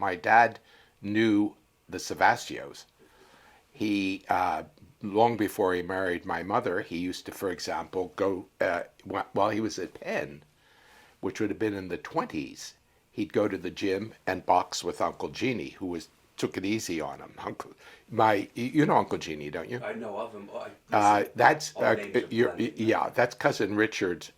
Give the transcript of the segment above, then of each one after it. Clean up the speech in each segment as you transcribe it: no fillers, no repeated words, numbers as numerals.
my dad knew the Savastios. He long before he married my mother, he used to, for example, go while he was at Penn, which would have been in the 20s. He'd go to the gym and box with Uncle Genie, who was took it easy on him. You know Uncle Genie, don't you? I know of him. Listen, That's all names are blending. yeah, that's cousin Richard's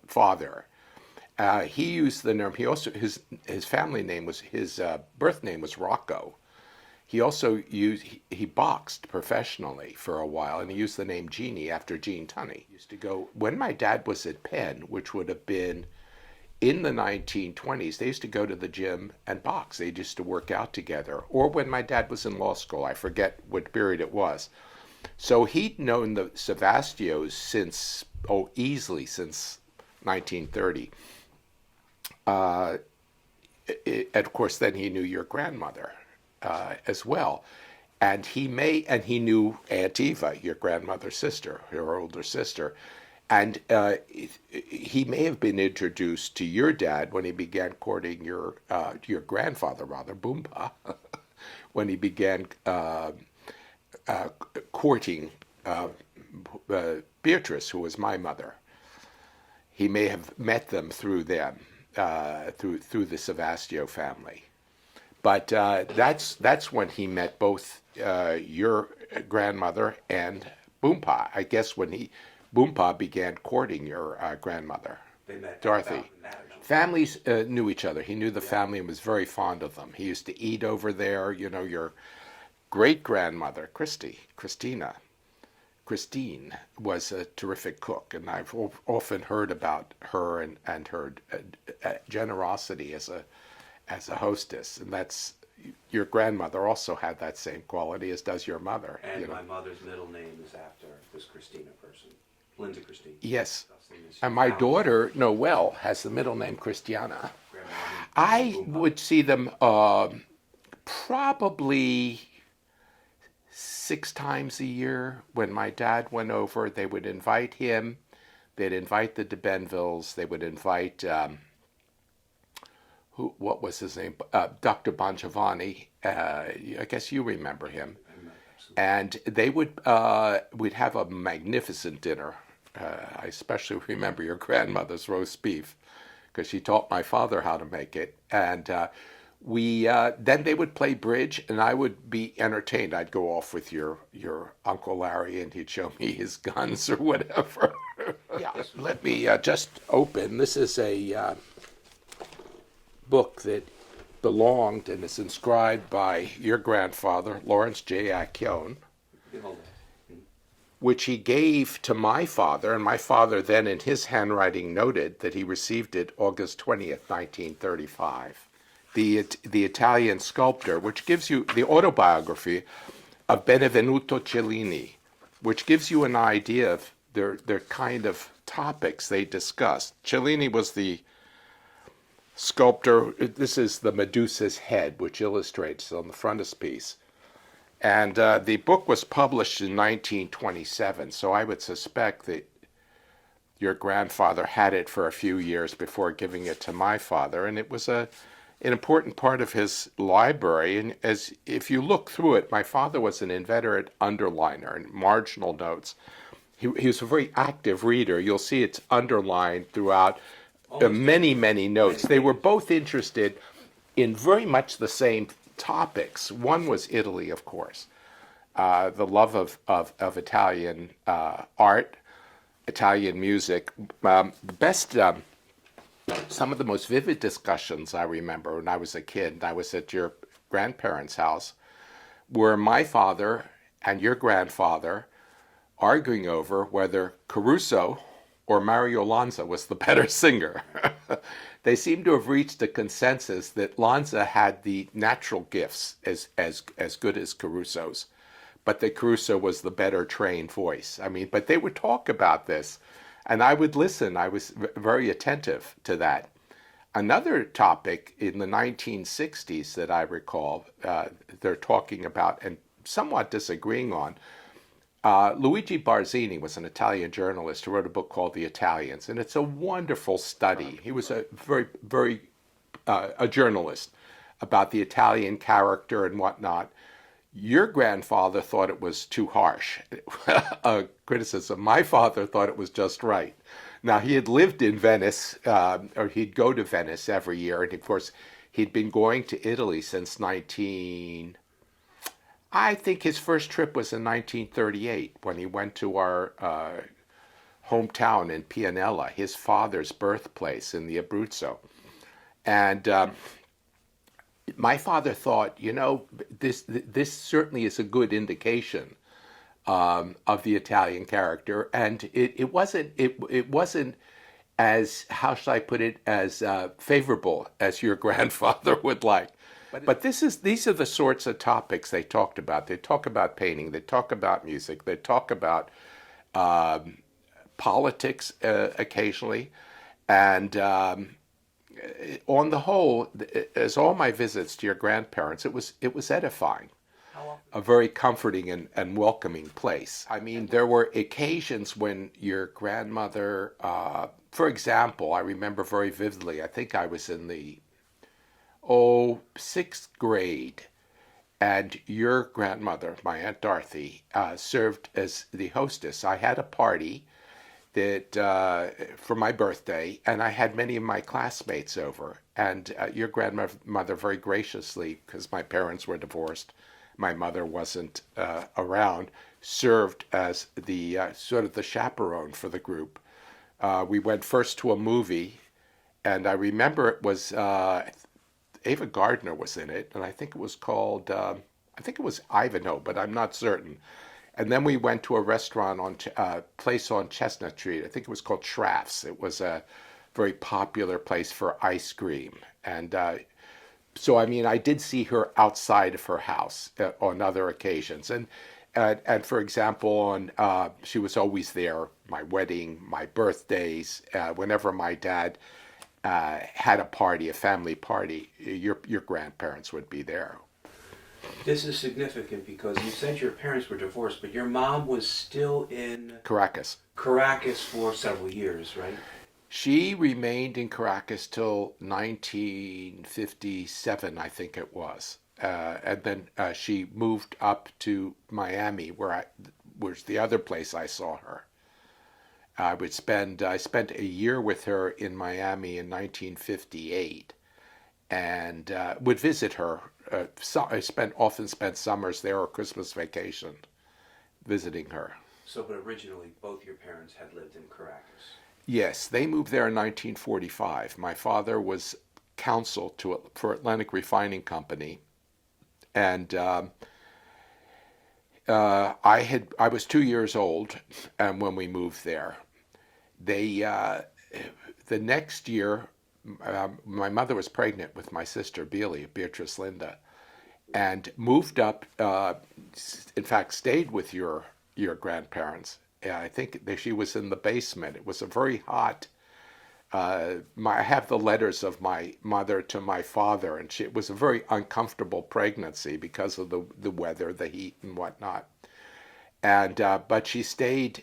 father. He used the name. He also his family name was his birth name was Rocco. He also used he boxed professionally for a while, and he used the name Genie after Gene Tunney. He used to go when my dad was at Penn, which would have been in the 1920s. They used to go to the gym and box. They used to work out together. Or when my dad was in law school, I forget what period it was. So he'd known the Savastios since easily since 1930. And of course, then he knew your grandmother as well. And he knew Aunt Eva, your grandmother's sister, your older sister. And he may have been introduced to your dad when he began courting your grandfather, rather, Boompa, when he began courting Beatrice, who was my mother. He may have met them through them, through the Savastio family. But that's when he met both your grandmother and Boompa. I guess when Boompa began courting your grandmother, They met Dorothy. about marriage. Families knew each other. He knew the family and was very fond of them. He used to eat over there. You know, your great grandmother, Christine, was a terrific cook, and I've often heard about her and her generosity as a hostess, and that's your grandmother also had that same quality as does your mother. And you know. my mother's middle name is after this Christina person, Linda Christine. Yes, Dustin is and my found daughter Noelle has the middle name Christiana. grandma I Boomba. would see them probably 6 times a year. When my dad went over, they would invite him. They'd invite the de Benvilles. They would invite what was his name? Dr. Bongiovanni. I guess you remember him. And they would we'd have a magnificent dinner. I especially remember your grandmother's roast beef because she taught my father how to make it. And we then they would play bridge, and I would be entertained. I'd go off with your Uncle Larry, and he'd show me his guns or whatever. Yeah, let me just open. This is a book that belonged and is inscribed by your grandfather, Lawrence J. Accione, Hold on. which he gave to my father, and my father then in his handwriting noted that he received it August 20th, 1935. The Italian sculptor, which gives you the autobiography of Benvenuto Cellini, which gives you an idea of their kind of topics they discussed. Cellini was the sculptor. This is the Medusa's head, which illustrates on the frontispiece. And the book was published in 1927, so I would suspect that your grandfather had it for a few years before giving it to my father, and it was an important part of his library. And as if you look through it, my father was an inveterate underliner and marginal notes. He was a very active reader. You'll see it's underlined throughout many notes. They were both interested in very much the same topics. One was Italy, of course, the love of Italian art, Italian music. Some of the most vivid discussions I remember when I was a kid, and I was at your grandparents' house, were my father and your grandfather arguing over whether Caruso or Mario Lanza was the better singer. They seem to have reached a consensus that Lanza had the natural gifts as good as Caruso's, but that Caruso was the better trained voice. I mean, but they would talk about this, and I would listen. I was very attentive to that. Another topic in the 1960s that I recall they're talking about and somewhat disagreeing on, Luigi Barzini was an Italian journalist who wrote a book called The Italians, and it's a wonderful study. He was a very a journalist, about the Italian character and whatnot. Your grandfather thought it was too harsh a criticism. My father thought it was just right. Now, he had lived in Venice, or he'd go to Venice every year, and of course, he'd been going to Italy since 19. I think his first trip was in 1938 when he went to our hometown in Pianella, his father's birthplace in the Abruzzo. And my father thought, this certainly is a good indication of the Italian character, and it wasn't as, how should I put it, as favorable as your grandfather would like. But these are the sorts of topics they talked about. They talk about painting. They talk about music. They talk about politics occasionally, and on the whole, as all my visits to your grandparents, it was edifying, a very comforting and welcoming place. I mean, there were occasions when your grandmother, for example, I remember very vividly. I think I was in the sixth grade, and your grandmother, my Aunt Dorothy, served as the hostess. I had a party that for my birthday, and I had many of my classmates over. And your grandmother very graciously, because my parents were divorced, my mother wasn't around, served as the sort of the chaperone for the group. We went first to a movie, and I remember it was Ava Gardner was in it, and I think it was called, I think it was Ivanhoe, but I'm not certain. And then we went to a restaurant place on Chestnut Street. I think it was called Schraff's. It was a very popular place for ice cream. And so, I mean, I did see her outside of her house on other occasions. And for example, she was always there, my wedding, my birthdays, whenever my dad had a party, a family party, your grandparents would be there. This is significant because you said your parents were divorced, but your mom was still in Caracas for several years, right? She remained in Caracas till 1957, I think it was. And then she moved up to Miami, where was the other place I saw her. I spent a year with her in Miami in 1958, and would visit her. I often spent summers there or Christmas vacation visiting her. So, but originally both your parents had lived in Caracas. Yes, they moved there in 1945. My father was counsel for Atlantic Refining Company, and I was 2 years old, and when we moved there, the next year. My mother was pregnant with my sister Beatrice Linda, and moved up. In fact, stayed with your grandparents. I think she was in the basement. It was a very hot. I have the letters of my mother to my father, and it was a very uncomfortable pregnancy because of the weather, the heat, and whatnot. And but she stayed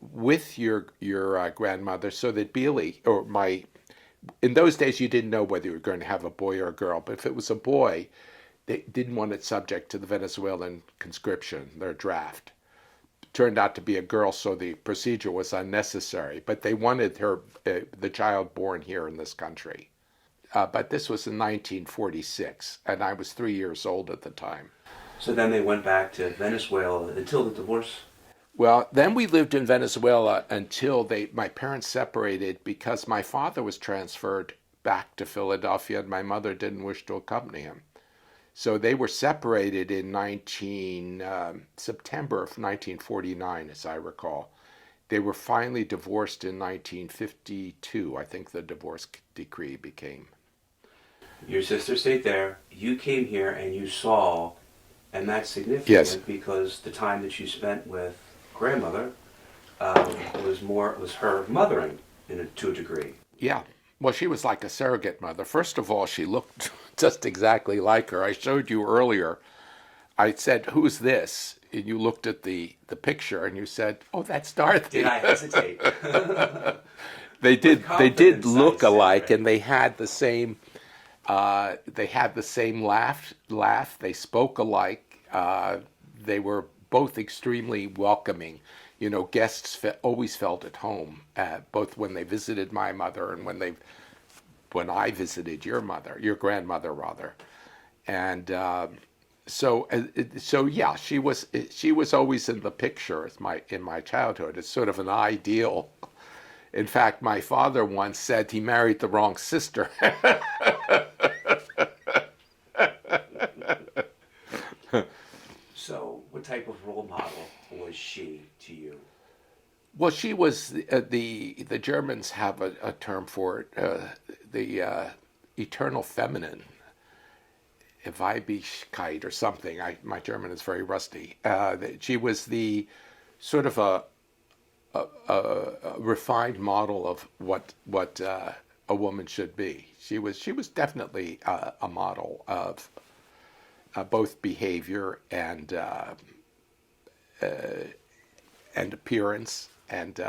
with your grandmother so that in those days, you didn't know whether you were going to have a boy or a girl, but if it was a boy, they didn't want it subject to the Venezuelan conscription, their draft. It turned out to be a girl, so the procedure was unnecessary, but they wanted the child born here in this country. But this was in 1946, and I was 3 years old at the time. So then they went back to Venezuela until the divorce? Well, then we lived in Venezuela until my parents separated because my father was transferred back to Philadelphia and my mother didn't wish to accompany him. So they were separated in September of 1949, as I recall. They were finally divorced in 1952. I think the divorce decree became. Your sister stayed there, you came here and you saw, and that's significant. Yes. Because the time that you spent with grandmother was her mothering to a degree. Yeah. Well, she was like a surrogate mother. First of all, she looked just exactly like her. I showed you earlier. I said, "Who's this?" And you looked at the picture and you said, "Oh, that's Dorothy." Did I hesitate? They did look alike, and they had the same They had the same laugh. They spoke alike. They were both extremely welcoming. You know, guests always felt at home, both when they visited my mother and when I visited your grandmother rather. And so yeah, she was always in the picture as in my childhood. It's sort of an ideal. In fact, my father once said he married the wrong sister. So, what type of role model was she to you? Well, she was the Germans have a term for it, the eternal feminine, Weiblichkeit or something. My German is very rusty. She was the sort of a refined model of what a woman should be. She was definitely a model of both behavior and appearance and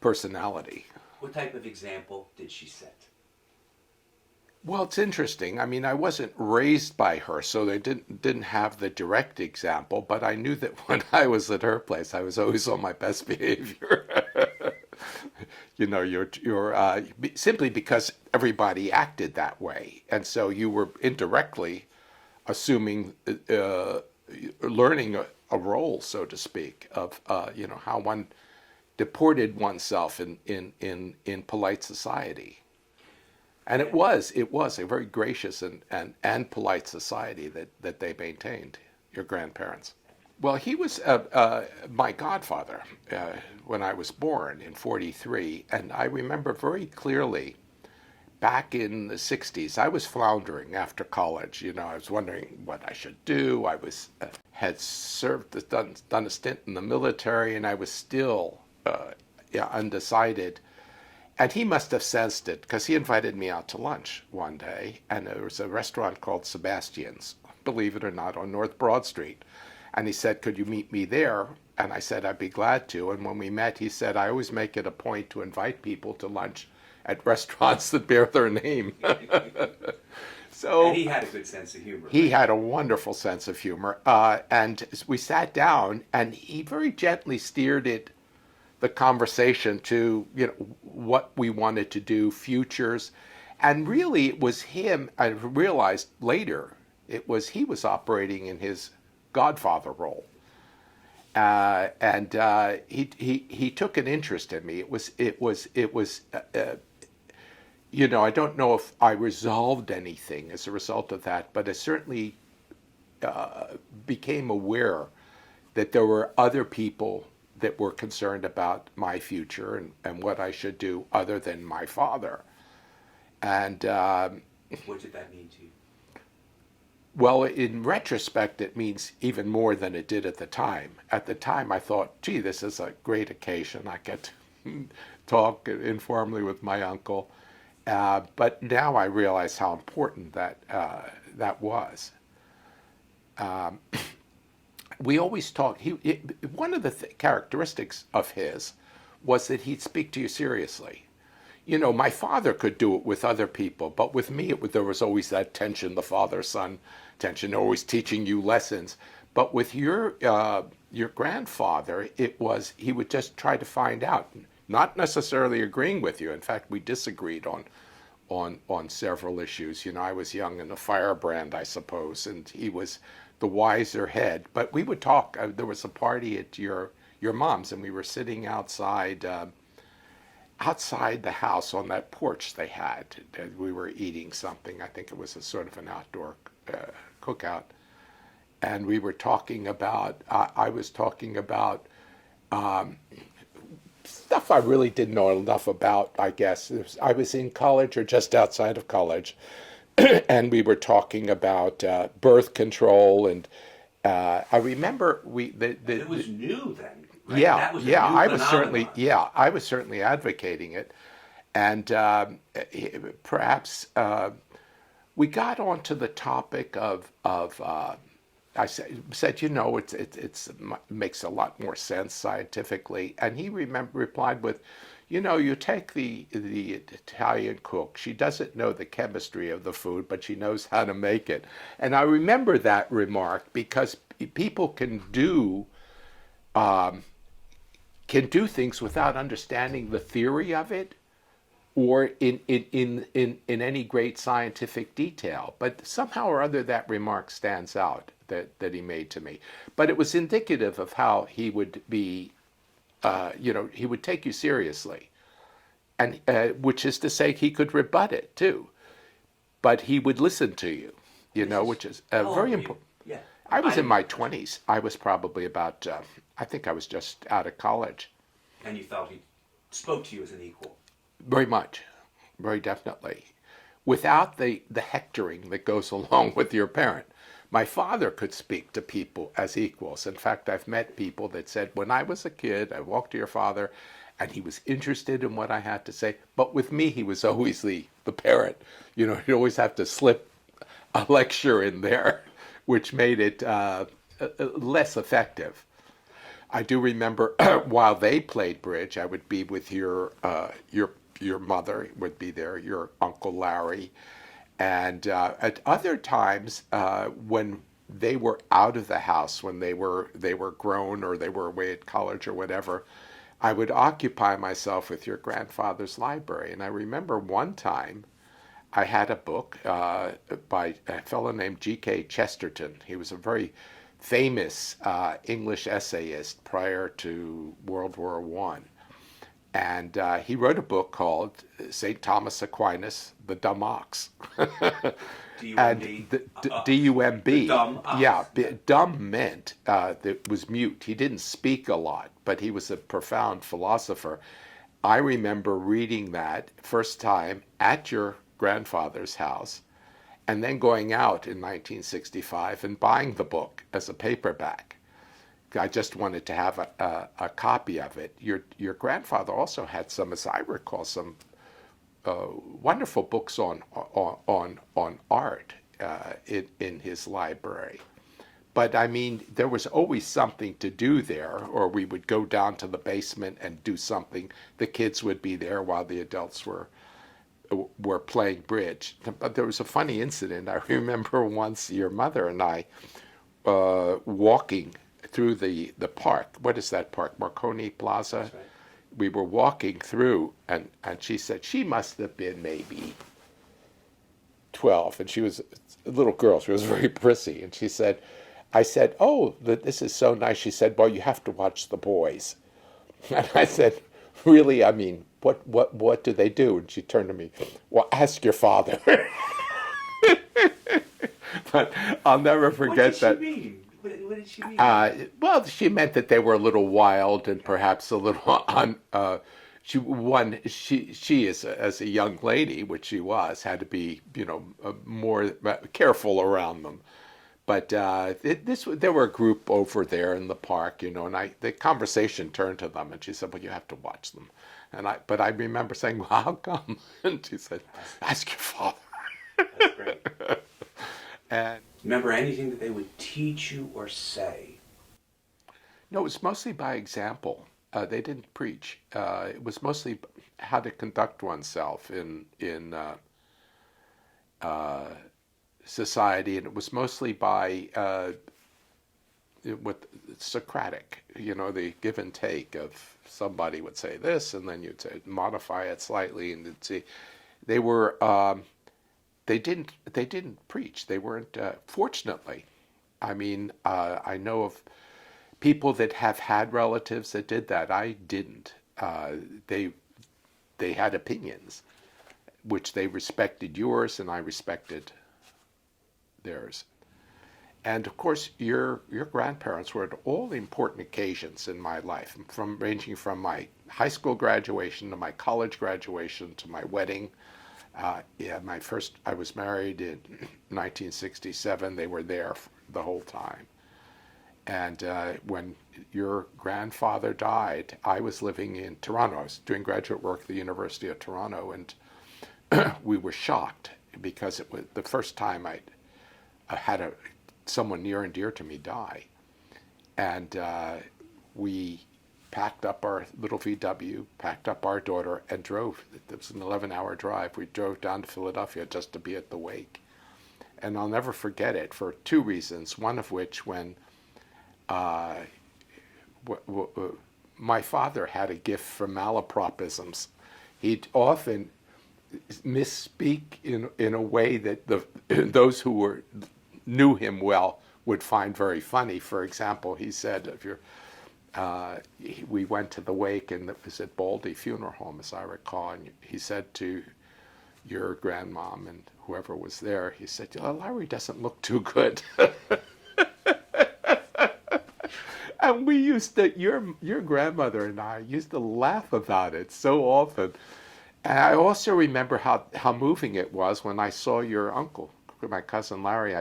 personality. What type of example did she set? Well, it's interesting. I mean, I wasn't raised by her, so they didn't have the direct example. But I knew that when I was at her place, I was always on my best behavior. You know, you're simply because everybody acted that way, and so you were indirectly assuming, learning a role, so to speak, of you know how one deported oneself in polite society. And it was a very gracious and polite society that they maintained, your grandparents. Well, he was my godfather when I was born in 43. And I remember very clearly back in the 60s, I was floundering after college. You know, I was wondering what I should do. I had done a stint in the military, and I was still yeah, undecided. And he must have sensed it because he invited me out to lunch one day, and there was a restaurant called Sebastian's, believe it or not, on North Broad Street. And he said, "Could you meet me there?" And I said, "I'd be glad to." And when we met, he said, "I always make it a point to invite people to lunch at restaurants that bear their name." So And he had a good sense of humor. he had a wonderful sense of humor. And we sat down, and he very gently steered the conversation to, you know, what we wanted to do, futures. And really it was him, I realized later, he was operating in his godfather role. And he took an interest in me. You know, I don't know if I resolved anything as a result of that, but I certainly became aware that there were other people that were concerned about my future and what I should do other than my father. And What did that mean to you? well, in retrospect, it means even more than it did at the time. At the time, I thought, gee, this is a great occasion. I get to talk informally with my uncle. But now I realize how important that was. We always talked. One of the characteristics of his was that he'd speak to you seriously. You know, my father could do it with other people, but with me, there was always that tension, the father-son tension, always teaching you lessons. But with your grandfather, he would just try to find out, not necessarily agreeing with you. In fact, we disagreed on several issues. You know, I was young and a firebrand, I suppose, and he was the wiser head. But we would talk. There was a party at your mom's, and we were sitting outside the house on that porch they had. We were eating something. I think it was a sort of an outdoor cookout, and we were talking about. I was talking about stuff I really didn't know enough about. I guess I was in college or just outside of college, and we were talking about birth control. And I remember It was new then. Right? yeah, That was a yeah, new phenomenon. I was certainly advocating it, and perhaps we got onto the topic of I said, you know, it makes a lot more sense scientifically, and he replied with, you know, you take the Italian cook. She doesn't know the chemistry of the food, but she knows how to make it. And I remember that remark because people can do things without understanding the theory of it or in any great scientific detail. But somehow or other, that remark stands out that he made to me. But it was indicative of how he would be, he would take you seriously. And which is to say, he could rebut it too, but he would listen to you, which is How old very were you? important. Yeah. I was I in my 20s. I was probably about, I think I was just out of college. And you felt he spoke to you as an equal. Very much, very definitely. Without the hectoring that goes along with your parent. My father could speak to people as equals. In fact, I've met people that said, when I was a kid, I walked to your father and he was interested in what I had to say. But with me, he was always the parent. He'd always have to slip a lecture in there, which made it less effective. I do remember while they played bridge, I would be with your mother would be there, your Uncle Larry, and at other times when they were out of the house, when they were grown or they were away at college or whatever, I would occupy myself with your grandfather's library. And I remember one time I had a book by a fellow named G.K. Chesterton. He was a very famous English essayist prior to World War I. And he wrote a book called St. Thomas Aquinas, The Dumb Ox. And D-U-M-B. D-U-M-B. Dumb ox. Yeah, dumb meant that was mute. He didn't speak a lot, but he was a profound philosopher. I remember reading that first time at your grandfather's house and then going out in 1965 and buying the book as a paperback. I just wanted to have a copy of it. Your grandfather also had some, as I recall, some wonderful books on art in his library. But I mean, there was always something to do there, or we would go down to the basement and do something. The kids would be there while the adults were playing bridge. But there was a funny incident. I remember once your mother and I walking through the park. What is that park? Marconi Plaza? That's right. We were walking through, and she said she must have been maybe 12, and she was a little girl. She was very prissy, and she said, I said, oh, this is so nice. She said, well, you have to watch the boys. And I said, really? I mean, what do they do? And she turned to me, well, ask your father. But I'll never forget that. What did she mean? What did she mean? Well, she meant that they were a little wild and perhaps a little she is as a young lady, which she was, had to be more careful around them. But there were a group over there in the park, and the conversation turned to them, and she said, "Well, you have to watch them." But I remember saying, "Well, how come?" And she said, "Ask your father." That's great. And Remember anything that they would teach you or say? no, it was mostly by example. They didn't preach. It was mostly how to conduct oneself in society, and it was mostly by with Socratic. The give and take of somebody would say this, and then you'd say modify it slightly, and you'd see they were. They didn't preach. They weren't. Fortunately, I mean, I know of people that have had relatives that did that. I didn't. They had opinions, which they respected yours, and I respected theirs. And of course, your grandparents were at all the important occasions in my life, ranging from my high school graduation to my college graduation to my wedding. I was married in 1967. They were there the whole time. And when your grandfather died, I was living in Toronto. I was doing graduate work at the University of Toronto, and we were shocked because it was the first time I had someone near and dear to me die. And we packed up our little VW, packed up our daughter, and drove. It was an 11-hour drive. We drove down to Philadelphia just to be at the wake. And I'll never forget it for two reasons. One of which, when my father had a gift for malapropisms, he'd often misspeak in a way that those who knew him well would find very funny. For example, he said, if you're we went to the wake, and it was at Baldy Funeral Home, as I recall, and he said to your grandmom and whoever was there, he said, Larry doesn't look too good. And we used to, your grandmother and I used to laugh about it so often. And I also remember how moving it was when I saw your uncle, my cousin Larry.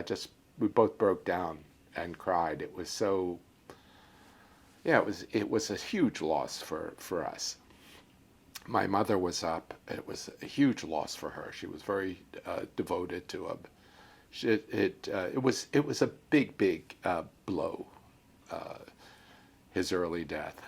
We both broke down and cried. It was so, yeah, it was a huge loss for us. My mother was up. It was a huge loss for her. She was very devoted to him. It was a big blow, his early death.